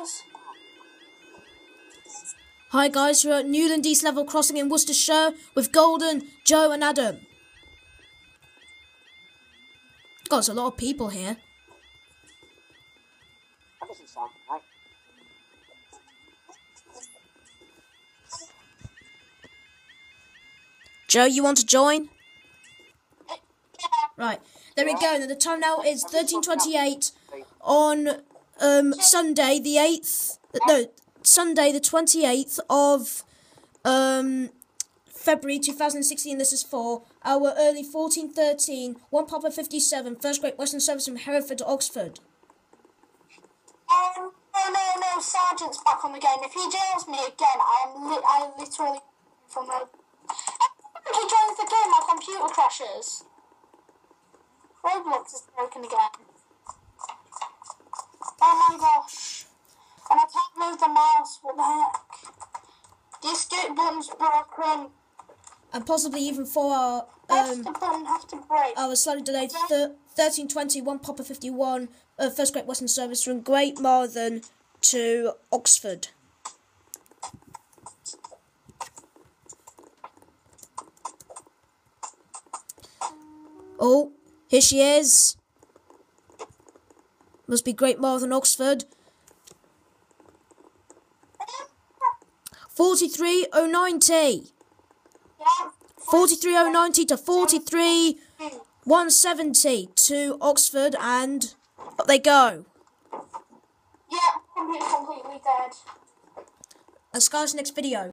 guys. Hi guys, we're at Newland East Level Crossing in Worcestershire with Golden, Joe and Adam. God, there's a lot of people here. That doesn't sound right. Joe, you want to join? Right, there we go. Now the time now is 13:28 on Sunday the 8th. No, Sunday the 28th of February 2016. This is for our early 1413 1 Papa 57 First Great Western Service from Hereford to Oxford. No, Sergeant's back on the game. If he jails me again, I literally from a... He joins the game, my computer crashes. Roblox is broken again. Oh my gosh. And I can't move the mouse, what the heck? The escape button's broken. And possibly even for our The button has to break. our slightly delayed 1320 1 Papa 51 First Great Western Service from Great Marthen to Oxford. Oh, here she is. Must be Great Marthen, Oxford. 43090. Yeah. 43090 to 43170 to Oxford, and up they go. Yeah, completely dead. And Sky's next video.